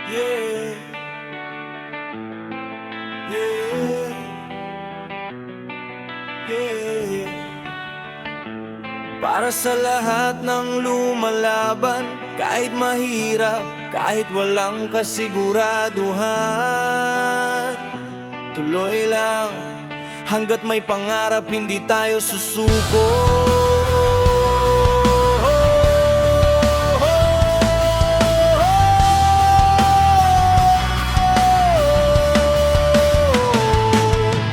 Yeah, yeah, yeah. Para sa lahat ng lumalaban, kahit mahirap, kahit walang kasiguraduhan, tuloy lang, hanggat may pangarap hindi tayo susuko.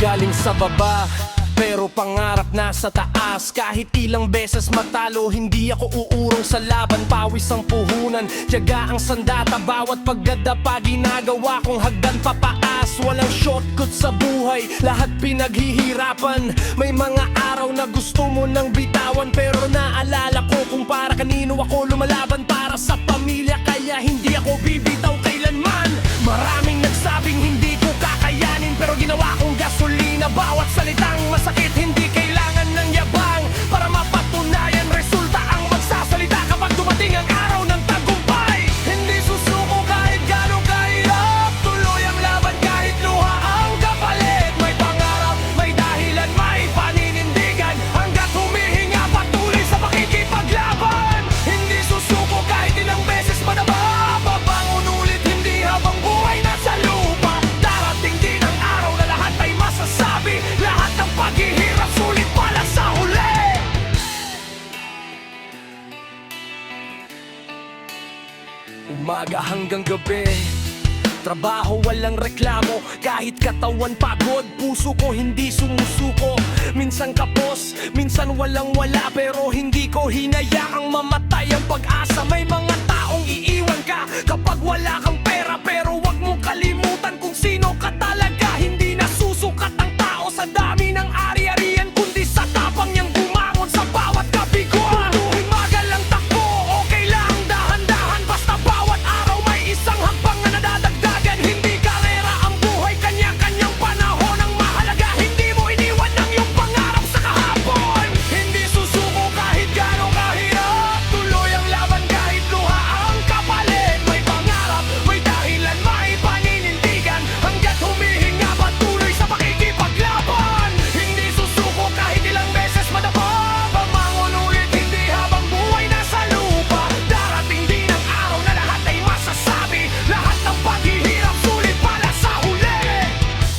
Galing sa baba, pero pangarap nasa taas. Kahit ilang beses matalo, hindi ako uurong sa laban. Pawis ang puhunan, tiyaga ang sandata. Bawat pagdadapa, ginagawa kong hagdan papaas. Walang shortcut sa buhay, lahat pinaghihirapan. May mga araw na gusto mo nang bitawan, pero naalala ko kung para kanino ako lumalaban. Para sa pamilya, kaya hindi ako bibitaw kailanman. Maraming nagsabing hindi ko kakayanin, pero ginawa kong gasolina bawat salitang masakit. Hindi kailangan ng yabang para mapatunayan, resulta ang magsasalita kapag dumating ang araw ng tagumpay. Hindi susuko kahit gano'ng kahirap, tuloy ang laban kahit luha ang kapalit. May pangarap, may dahilan, may paninindigan, hanggat humihinga patuloy sa pakikipaglaban. Hindi susuko kahit ilang beses madaba, babangon ulit hindi habang buhay nasa lupa. Darating din ang araw na lahat ay masasabi, lahat ng paghihirap sulit pala sa huli. Umaga hanggang gabi, trabaho walang reklamo. Kahit katawan pagod, puso ko hindi sumusuko. Minsan kapos, minsan walang wala, pero hindi ko hinayaang mamatay ang pag-asa. May mga taong iiwan ka kapag wala kang pera, pero wag mong kalimutan kung sino ka talaga. Hindi nasusukat ang tao sa dami ng ari-arian, kundi sa tapang niyang bumangon sa bawat kabiguan. Tuwing magal ang takbo, okay lang dahan-dahan, basta bawat araw may isang hakbang na nadadagdagan. Hindi karera ang buhay, kanya-kanyang panahon ang mahalaga. Hindi mo iniwan ang iyong pangarap sa kahapon. Hindi susuko kahit gano'ng kahirap, tuloy ang laban kahit luha ang kapalit. May pangarap, may dahilan, may paninindigan, hanggat humihinga patuloy sa pakikipaglaban. Hindi susuko kahit ilang beses madapa, bamangon ulit hindi habang buhay nasa lupa. Darating din ang araw na lahat ay masasabi, lahat ng paghihirap sulit pala sa huli.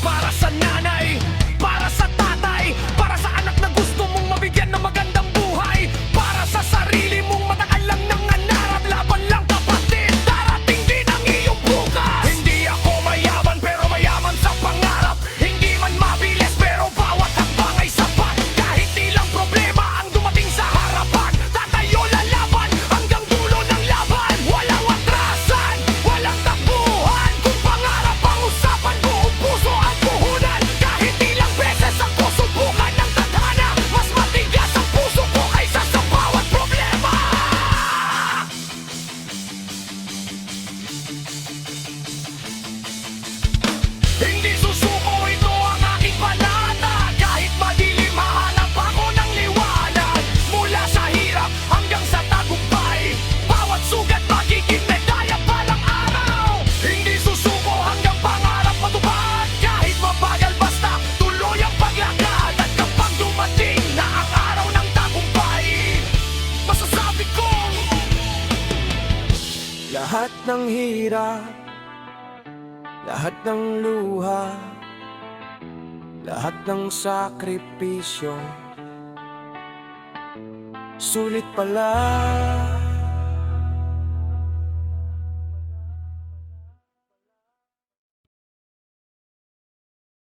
Para sa nanay, para sa tatay, para sa anak na gusto mong mabigyan ng magandang buhay, para sa sarili mong matagal lang nangangarap, laban lang kapatid, darating din ang iyong bukas. Hindi ako mayaman pero mayaman sa pangarap, hindi man mabilis pero bawat hakbang ay sapat. Kahit ilang problema ang dumating sa harapan, tatayo lalaban hanggang dulo ng laban. Walang atrasan, walang takbuhan, kung pangarap ang usapan, buong puso ang puhunan. Kahit ilang beses ako subukan ng tadhana, mas matigas ang puso ko kaysa sa bawat problema. Hindi susuko, ito ang aking panata. Kahit madilim, hahanap ako ng liwanag. Mula sa hirap hanggang sa tagumpay, bawat sugat magiging medalya palang araw. Hindi susuko hanggang pangarap matupad, kahit mabagal basta tuloy ang paglakad. At kapag dumating na ang araw ng tagumpay, masasabi kong lahat ng hirap, lahat ng luha, lahat ng sakripisyo, sulit pala